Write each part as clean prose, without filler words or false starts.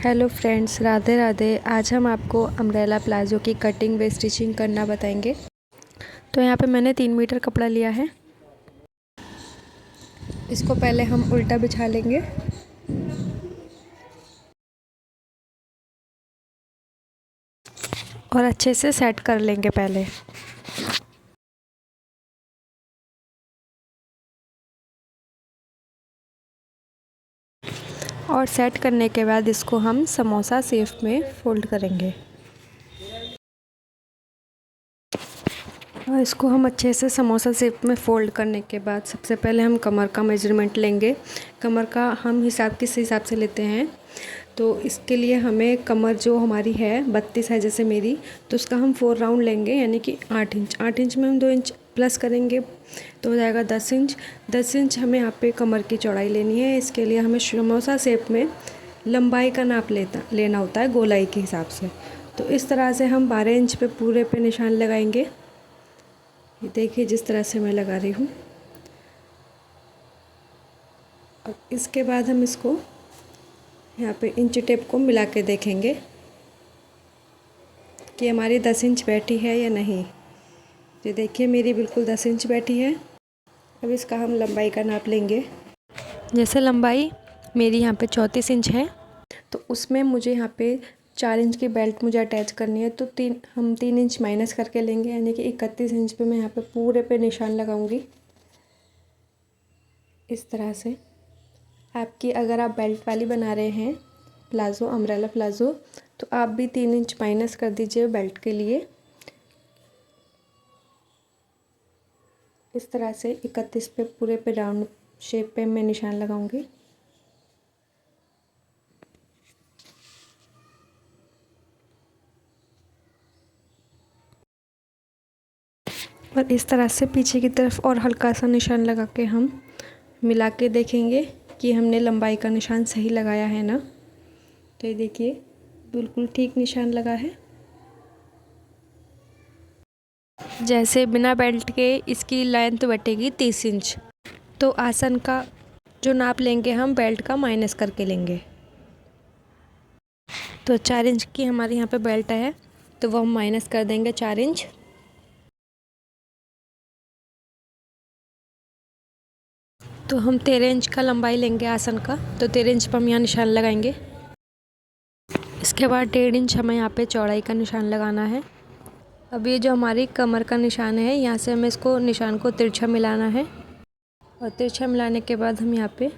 Hello friends, Radhe Radhe. आज हम आपको अम्ब्रेला प्लाज़ो की कटिंग व स्टिचिंग करना बताएंगे। तो यहाँ पे मैंने 3 मीटर कपड़ा लिया है। इसको पहले हम उल्टा बिछा लेंगे और अच्छे से सेट कर लेंगे पहले। और सेट करने के बाद इसको हम समोसा शेप में फोल्ड करेंगे और इसको हम अच्छे से समोसा शेप में फ़ोल्ड करने के बाद सबसे पहले हम कमर का मेजरमेंट लेंगे। कमर का हम किस हिसाब से लेते हैं, तो इसके लिए हमें कमर जो हमारी है 32 है जैसे मेरी, तो उसका हम 4 राउंड लेंगे, यानी कि 8 इंच। 8 इंच में हम 2 इंच प्लस करेंगे तो हो जाएगा 10 इंच। 10 इंच हमें यहाँ पे कमर की चौड़ाई लेनी है। इसके लिए हमें समोसा शेप में लंबाई का नाप लेना होता है गोलाई के हिसाब से। तो इस तरह से हम 12 इंच पे पूरे पे निशान लगाएंगे। ये देखिए जिस तरह से मैं लगा रही हूँ। अब इसके बाद हम इसको यहाँ पे इंच टेप को मिला के देखेंगे कि हमारी 10 इंच बैठी है या नहीं। ये देखिए मेरी बिल्कुल 10 इंच बैठी है। अब इसका हम लंबाई का नाप लेंगे। जैसे लंबाई मेरी यहाँ पे 34 इंच है, तो उसमें मुझे यहाँ पे 4 इंच की बेल्ट मुझे अटैच करनी है, तो हम 3 इंच माइनस करके लेंगे, यानी कि 31 इंच पे मैं यहाँ पे पूरे पे निशान लगाऊंगी। इस तरह से आपकी अगर आप बेल्ट वाली बना रहे हैं प्लाज़ो, अम्ब्रेला प्लाज़ो, तो आप भी 3 इंच माइनस कर दीजिए बेल्ट के लिए। इस तरह से 31 पे पूरे पे राउंड शेप पे मैं निशान लगाऊंगी। और इस तरह से पीछे की तरफ और हल्का सा निशान लगा के हम मिला के देखेंगे कि हमने लंबाई का निशान सही लगाया है ना। तो ये देखिए बिल्कुल ठीक निशान लगा है। जैसे बिना बेल्ट के इसकी लेंथ बटेगी 30 इंच, तो आसन का जो नाप लेंगे हम बेल्ट का माइनस करके लेंगे। तो 4 इंच की हमारे यहाँ पे बेल्ट है, तो वो हम माइनस कर देंगे 4 इंच। तो हम 13 इंच का लंबाई लेंगे आसन का, तो 13 इंच पर हम यहाँ निशान लगाएंगे। इसके बाद 1.5 इंच हमें यहाँ पे चौड़ाई का निशान लगाना है। अब ये जो हमारी कमर का निशान है, यहाँ से हमें इसको निशान को तिरछा मिलाना है और तिरछा मिलाने के बाद हम यहाँ पे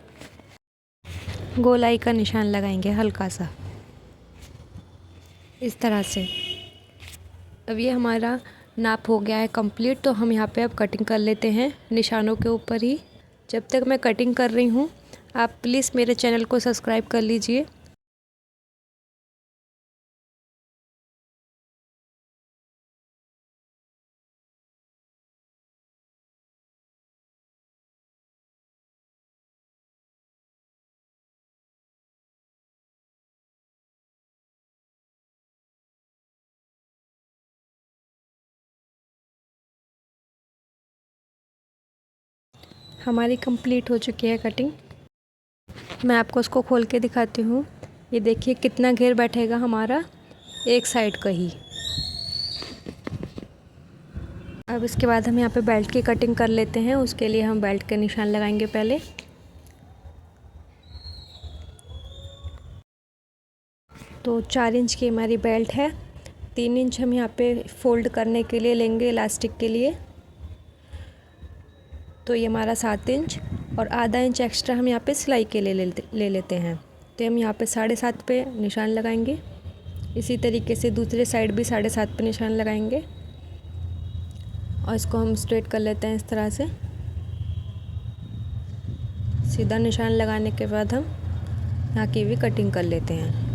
गोलाई का निशान लगाएंगे हल्का सा, इस तरह से। अब ये हमारा नाप हो गया है कंप्लीट। तो हम यहाँ पे अब कटिंग कर लेते हैं निशानों के ऊपर ही। जब तक मैं कटिंग कर रही हूँ आप प्लीज़ मेरे चैनल को सब्सक्राइब कर लीजिए। हमारी कंप्लीट हो चुकी है कटिंग। मैं आपको उसको खोल के दिखाती हूँ। ये देखिए कितना घेर बैठेगा हमारा एक साइड का ही। अब इसके बाद हम यहाँ पे बेल्ट की कटिंग कर लेते हैं। उसके लिए हम बेल्ट के निशान लगाएंगे पहले। तो 4 इंच की हमारी बेल्ट है। 3 इंच हम यहाँ पे फोल्ड करने के लिए लेंगे इलास्टिक के लिए, तो ये हमारा 7 इंच। और आधा इंच एक्स्ट्रा हम यहाँ पे सिलाई के लिए ले लेते हैं। तो हम यहाँ पे 7.5 पे निशान लगाएंगे। इसी तरीके से दूसरे साइड भी 7.5 पे निशान लगाएंगे और इसको हम स्ट्रेट कर लेते हैं इस तरह से। सीधा निशान लगाने के बाद हम यहाँ की भी कटिंग कर लेते हैं।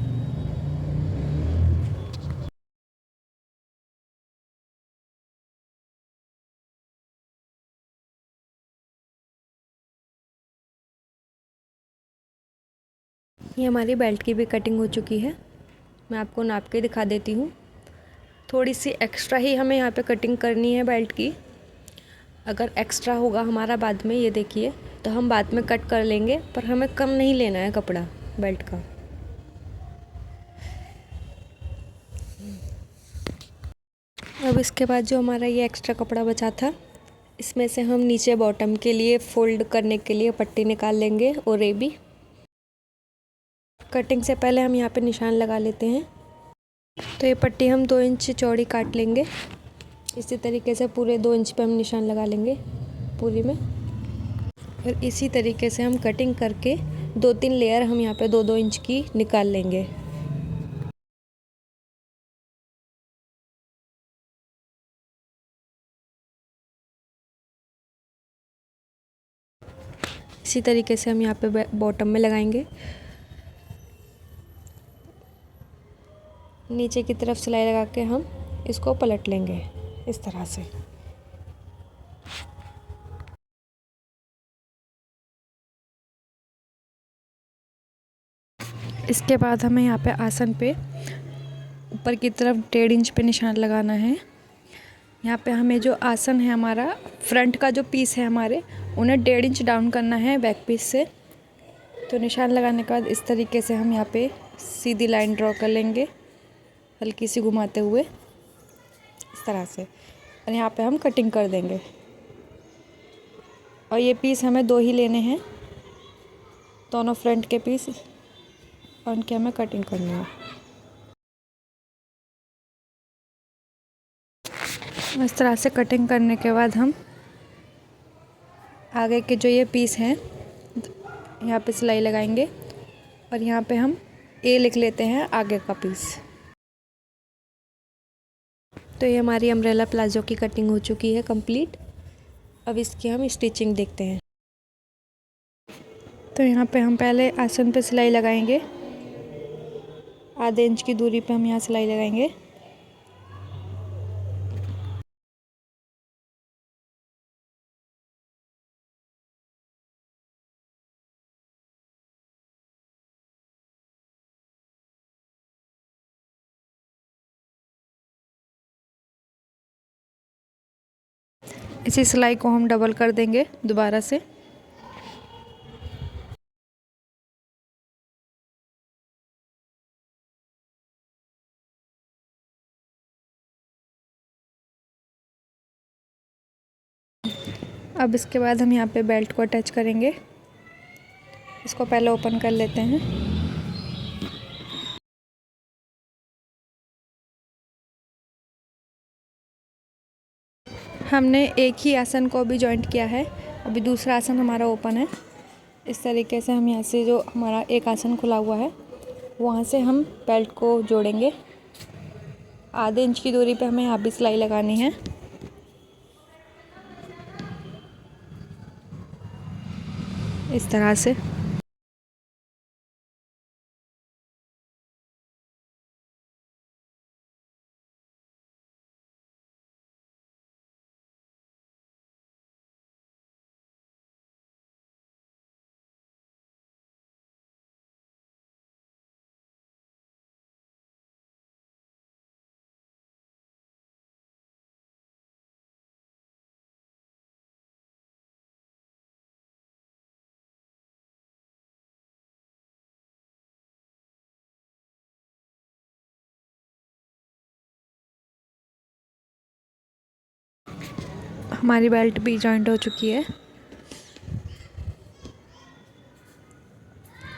ये हमारी बेल्ट की भी कटिंग हो चुकी है। मैं आपको नाप के दिखा देती हूँ। थोड़ी सी एक्स्ट्रा ही हमें यहाँ पे कटिंग करनी है बेल्ट की। अगर एक्स्ट्रा होगा हमारा बाद में, ये देखिए, तो हम बाद में कट कर लेंगे, पर हमें कम नहीं लेना है कपड़ा बेल्ट का। अब इसके बाद जो हमारा ये एक्स्ट्रा कपड़ा बचा था, इसमें से हम नीचे बॉटम के लिए फ़ोल्ड करने के लिए पट्टी निकाल लेंगे और ये भी कटिंग से पहले हम यहाँ पे निशान लगा लेते हैं। तो ये पट्टी हम 2 इंच चौड़ी काट लेंगे। इसी तरीके से पूरे 2 इंच पे हम निशान लगा लेंगे पूरी में। और इसी तरीके से हम कटिंग करके 2-3 लेयर हम यहाँ पे 2-2 इंच की निकाल लेंगे। इसी तरीके से हम यहाँ पे बॉटम में लगाएंगे। नीचे की तरफ सिलाई लगा के हम इसको पलट लेंगे इस तरह से। इसके बाद हमें यहाँ पे आसन पे ऊपर की तरफ 1.5 इंच पे निशान लगाना है। यहाँ पे हमें जो आसन है हमारा फ्रंट का जो पीस है हमारे, उन्हें 1.5 इंच डाउन करना है बैक पीस से। तो निशान लगाने के बाद इस तरीके से हम यहाँ पे सीधी लाइन ड्रॉ कर लेंगे, हल्की सी घुमाते हुए इस तरह से। और यहाँ पे हम कटिंग कर देंगे। और ये पीस हमें 2 ही लेने हैं, दोनों फ्रंट के पीस, और उनकी हमें कटिंग करनी है। इस तरह से कटिंग करने के बाद हम आगे के जो ये पीस हैं यहाँ पे सिलाई लगाएंगे और यहाँ पे हम ए लिख लेते हैं आगे का पीस। तो ये हमारी अम्ब्रेला प्लाजो की कटिंग हो चुकी है कंप्लीट। अब इसकी हम स्टिचिंग देखते हैं। तो यहाँ पे हम पहले आसन पे सिलाई लगाएंगे, आधे इंच की दूरी पे हम यहाँ सिलाई लगाएंगे। इसी सिलाई को हम डबल कर देंगे दोबारा से। अब इसके बाद हम यहाँ पे बेल्ट को अटैच करेंगे। इसको पहले ओपन कर लेते हैं। हमने एक ही आसन को अभी जॉइंट किया है, अभी दूसरा आसन हमारा ओपन है। इस तरीके से हम यहाँ से जो हमारा एक आसन खुला हुआ है वहाँ से हम बेल्ट को जोड़ेंगे। आधे इंच की दूरी पे हमें यहाँ भी सिलाई लगानी है। इस तरह से। हमारी बेल्ट भी जॉइंट हो चुकी है।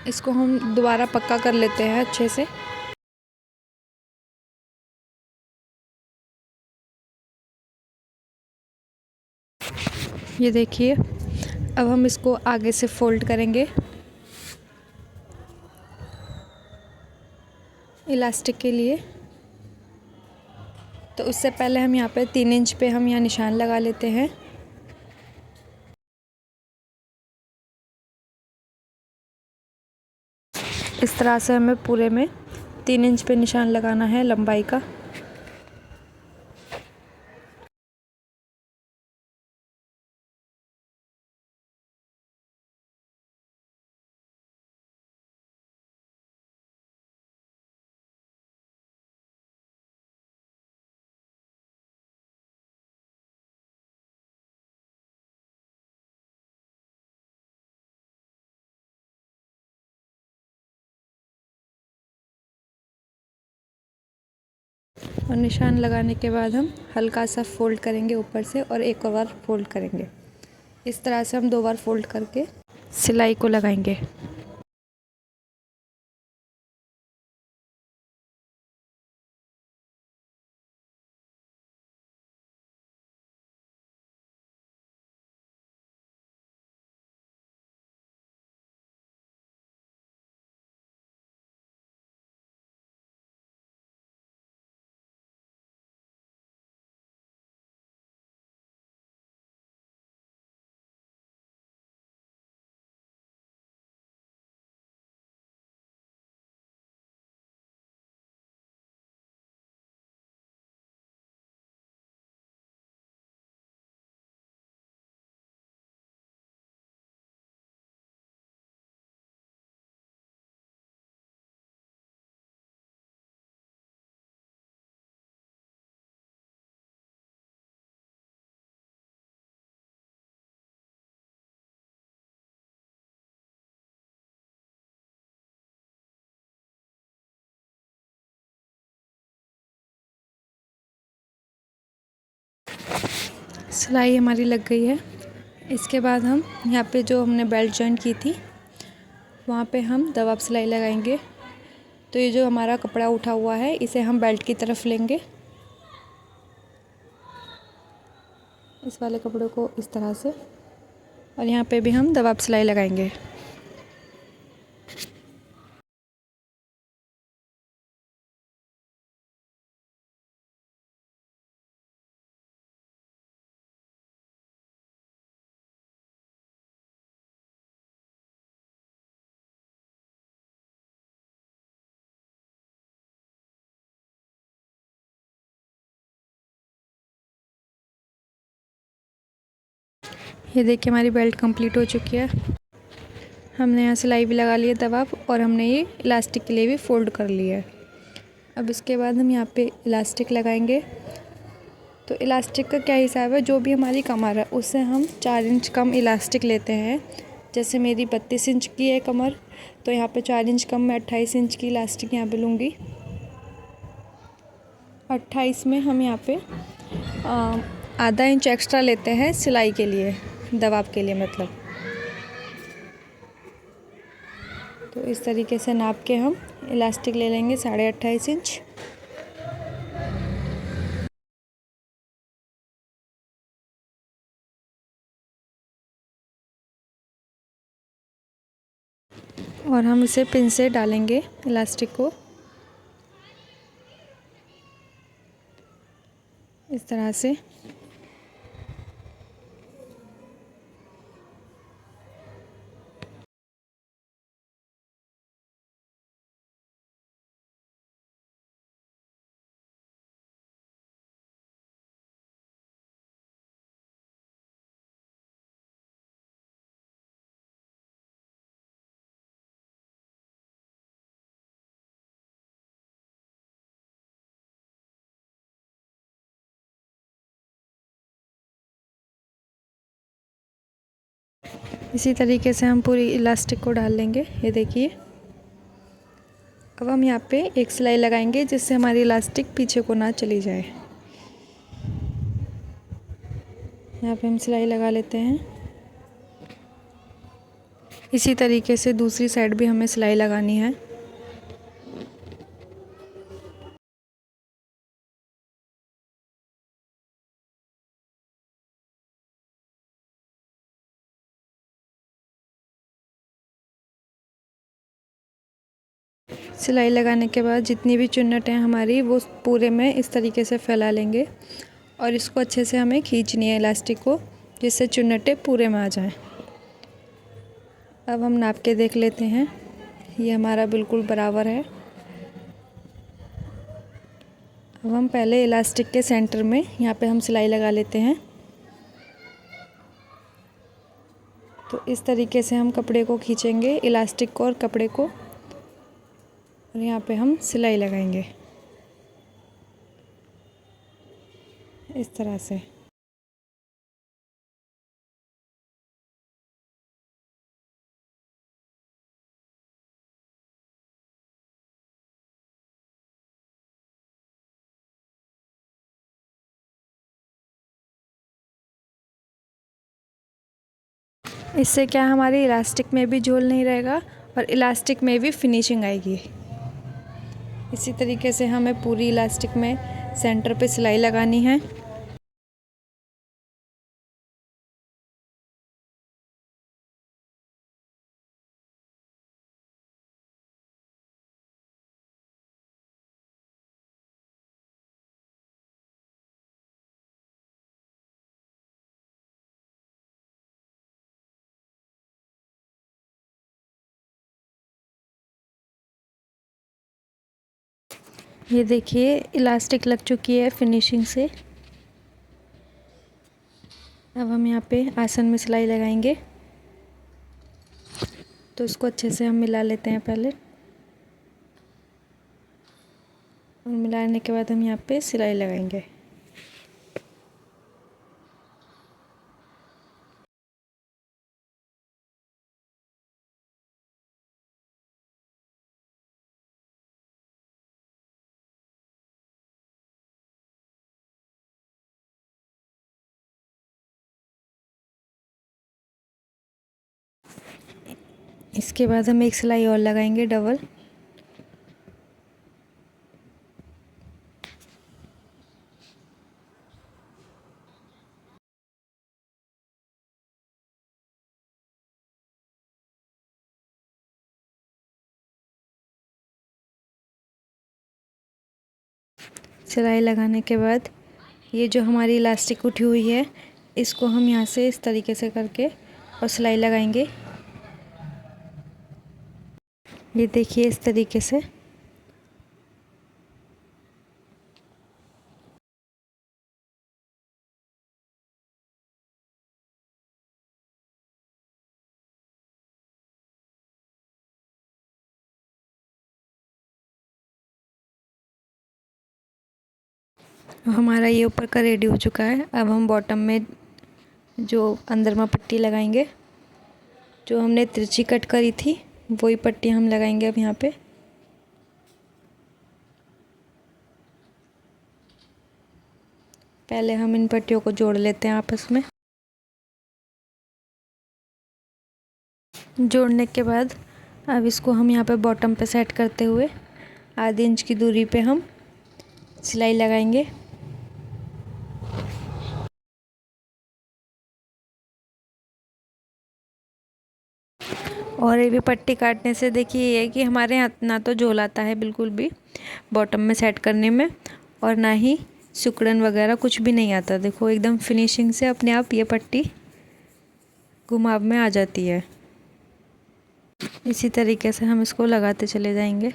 इसको हम दोबारा पक्का कर लेते हैं अच्छे से। ये देखिए, अब हम इसको आगे से फोल्ड करेंगे इलास्टिक के लिए। तो उससे पहले हम यहाँ पे 3 इंच पे हम यहाँ निशान लगा लेते हैं। इस तरह से हमें पूरे में 3 इंच पे निशान लगाना है लंबाई का। और निशान लगाने के बाद हम हल्का सा फ़ोल्ड करेंगे ऊपर से और एक और बार फ़ोल्ड करेंगे। इस तरह से हम 2 बार फ़ोल्ड करके सिलाई को लगाएंगे। सिलाई हमारी लग गई है। इसके बाद हम यहाँ पे जो हमने बेल्ट जॉइंट की थी वहाँ पे हम दबाव सिलाई लगाएंगे। तो ये जो हमारा कपड़ा उठा हुआ है इसे हम बेल्ट की तरफ लेंगे, इस वाले कपड़े को इस तरह से, और यहाँ पे भी हम दबाव सिलाई लगाएंगे। ये देखिए हमारी बेल्ट कंप्लीट हो चुकी है। हमने यहाँ सिलाई भी लगा ली है दबाव, और हमने ये इलास्टिक के लिए भी फ़ोल्ड कर लिया है। अब इसके बाद हम यहाँ पे इलास्टिक लगाएंगे। तो इलास्टिक का क्या हिसाब है, जो भी हमारी कमर है उससे हम 4 इंच कम इलास्टिक लेते हैं। जैसे मेरी 32 इंच की है कमर, तो यहाँ पे 4 इंच कम मैं 28 इंच की इलास्टिक यहाँ पे लूँगी। 28 में हम यहाँ पे आधा इंच एक्स्ट्रा लेते हैं सिलाई के लिए, दबाव के लिए मतलब। तो इस तरीके से नाप के हम इलास्टिक ले लेंगे 28.5 इंच। और हम इसे पिन से डालेंगे इलास्टिक को इस तरह से। इसी तरीके से हम पूरी इलास्टिक को डाल लेंगे। ये देखिए, अब हम यहाँ पे एक सिलाई लगाएंगे जिससे हमारी इलास्टिक पीछे को ना चली जाए। यहाँ पे हम सिलाई लगा लेते हैं। इसी तरीके से दूसरी साइड भी हमें सिलाई लगानी है। सिलाई लगाने के बाद जितनी भी चुन्नट है हमारी वो पूरे में इस तरीके से फैला लेंगे, और इसको अच्छे से हमें खींचनी है इलास्टिक को, जिससे चुन्नटें पूरे में आ जाएं। अब हम नाप के देख लेते हैं, ये हमारा बिल्कुल बराबर है। अब हम पहले इलास्टिक के सेंटर में यहाँ पे हम सिलाई लगा लेते हैं। तो इस तरीके से हम कपड़े को खींचेंगे, इलास्टिक को और कपड़े को, और यहाँ पे हम सिलाई लगाएंगे इस तरह से। इससे क्या हमारी इलास्टिक में भी झोल नहीं रहेगा और इलास्टिक में भी फिनिशिंग आएगी। इसी तरीके से हमें पूरी इलास्टिक में सेंटर पे सिलाई लगानी है। ये देखिए इलास्टिक लग चुकी है फिनिशिंग से। अब हम यहाँ पे आसन में सिलाई लगाएंगे, तो इसको अच्छे से हम मिला लेते हैं पहले, और मिलाने के बाद हम यहाँ पे सिलाई लगाएंगे। इसके बाद हम एक सिलाई और लगाएंगे डबल। सिलाई लगाने के बाद ये जो हमारी इलास्टिक उठी हुई है, इसको हम यहाँ से इस तरीके से करके और सिलाई लगाएंगे। ये देखिए इस तरीके से। हमारा ये ऊपर का रेडी हो चुका है। अब हम बॉटम में जो अंदर में पट्टी लगाएंगे, जो हमने तिरछी कट करी थी, वही पट्टी हम लगाएंगे अब यहाँ पे। पहले हम इन पट्टियों को जोड़ लेते हैं आपस में। जोड़ने के बाद अब इसको हम यहाँ पे बॉटम पे सेट करते हुए आधे इंच की दूरी पे हम सिलाई लगाएंगे। और ये भी पट्टी काटने से देखिए ये है कि हमारे यहाँ ना तो झोल आता है बिल्कुल भी बॉटम में सेट करने में, और ना ही सिकुड़न वगैरह कुछ भी नहीं आता। देखो एकदम फिनिशिंग से अपने आप ये पट्टी घुमाव में आ जाती है। इसी तरीके से हम इसको लगाते चले जाएंगे।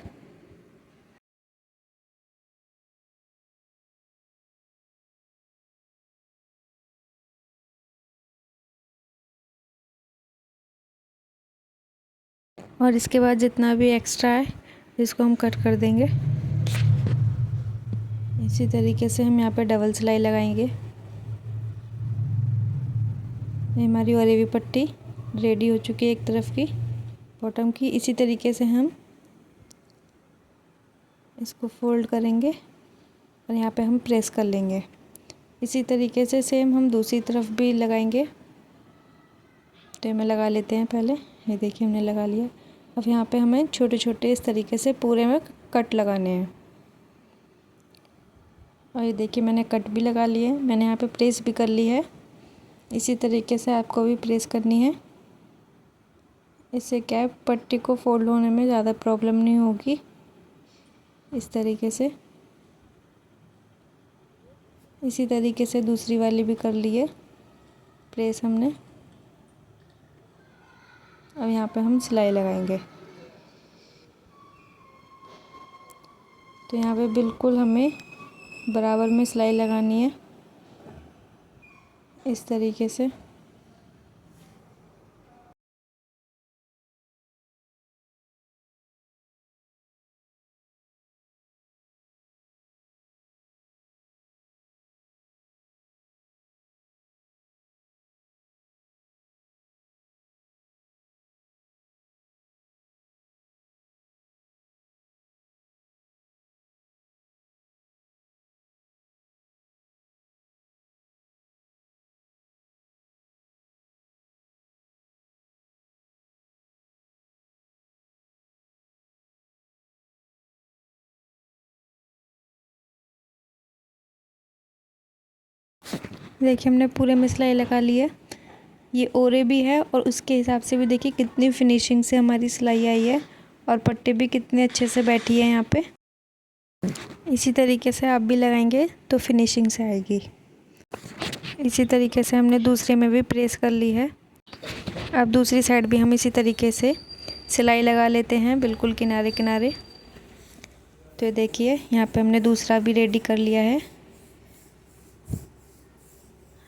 और इसके बाद जितना भी एक्स्ट्रा है इसको हम कट कर देंगे। इसी तरीके से हम यहाँ पे डबल सिलाई लगाएंगे। ये हमारी और ये भी पट्टी रेडी हो चुकी है एक तरफ की बॉटम की। इसी तरीके से हम इसको फोल्ड करेंगे और यहाँ पे हम प्रेस कर लेंगे। इसी तरीके से सेम हम दूसरी तरफ भी लगाएंगे। तो में लगा लेते हैं पहले। ये देखिए हमने लगा लिया। अब यहाँ पे हमें छोटे छोटे इस तरीके से पूरे में कट लगाने हैं। और ये देखिए मैंने कट भी लगा लिए, मैंने यहाँ पे प्रेस भी कर ली है। इसी तरीके से आपको भी प्रेस करनी है। इससे क्या है पट्टी को फोल्ड होने में ज़्यादा प्रॉब्लम नहीं होगी। इस तरीके से इसी तरीके से दूसरी वाली भी कर ली है प्रेस हमने। अब यहाँ पे हम सिलाई लगाएंगे। तो यहाँ पे बिल्कुल हमें बराबर में सिलाई लगानी है इस तरीके से। देखिए हमने पूरे में सिलाई लगा ली है। ये ओरे भी है और उसके हिसाब से भी देखिए कितनी फिनिशिंग से हमारी सिलाई आई है और पट्टी भी कितने अच्छे से बैठी है यहाँ पे। इसी तरीके से आप भी लगाएंगे तो फिनिशिंग से आएगी। इसी तरीके से हमने दूसरे में भी प्रेस कर ली है। अब दूसरी साइड भी हम इसी तरीके से सिलाई लगा लेते हैं, बिल्कुल किनारे किनारे। तो ये देखिए यहाँ पे हमने दूसरा भी रेडी कर लिया है।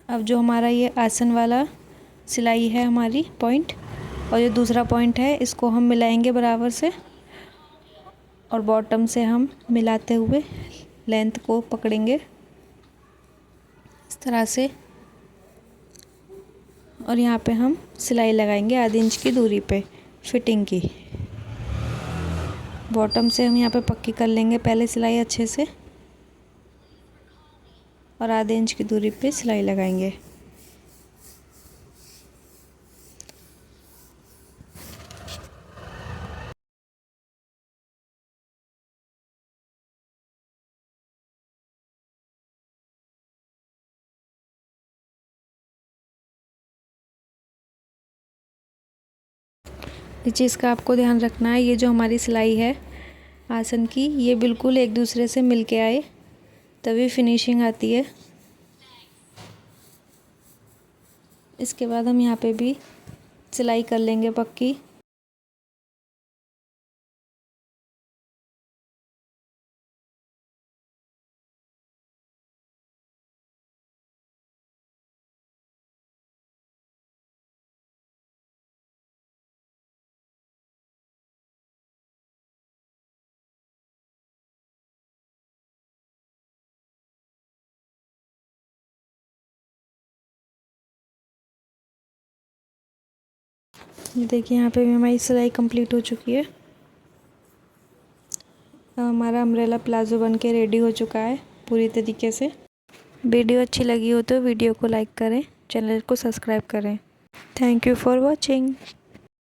अब जो हमारा ये आसन वाला सिलाई है हमारी पॉइंट, और ये दूसरा पॉइंट है, इसको हम मिलाएंगे बराबर से और बॉटम से हम मिलाते हुए लेंथ को पकड़ेंगे इस तरह से। और यहाँ पे हम सिलाई लगाएंगे आधे इंच की दूरी पे फिटिंग की। बॉटम से हम यहाँ पे पक्की कर लेंगे पहले सिलाई अच्छे से और आधे इंच की दूरी पे सिलाई लगाएंगे। इस चीज़ का आपको ध्यान रखना है, ये जो हमारी सिलाई है आसन की, ये बिल्कुल एक दूसरे से मिल के आए तभी फिनिशिंग आती है। इसके बाद हम यहाँ पे भी सिलाई कर लेंगे पक्की। देखिए यहाँ पे भी हमारी सिलाई कंप्लीट हो चुकी है। अब हमारा अम्ब्रेला प्लाजो बन के रेडी हो चुका है पूरी तरीके से। वीडियो अच्छी लगी हो तो वीडियो को लाइक करें, चैनल को सब्सक्राइब करें। Thank you for watching.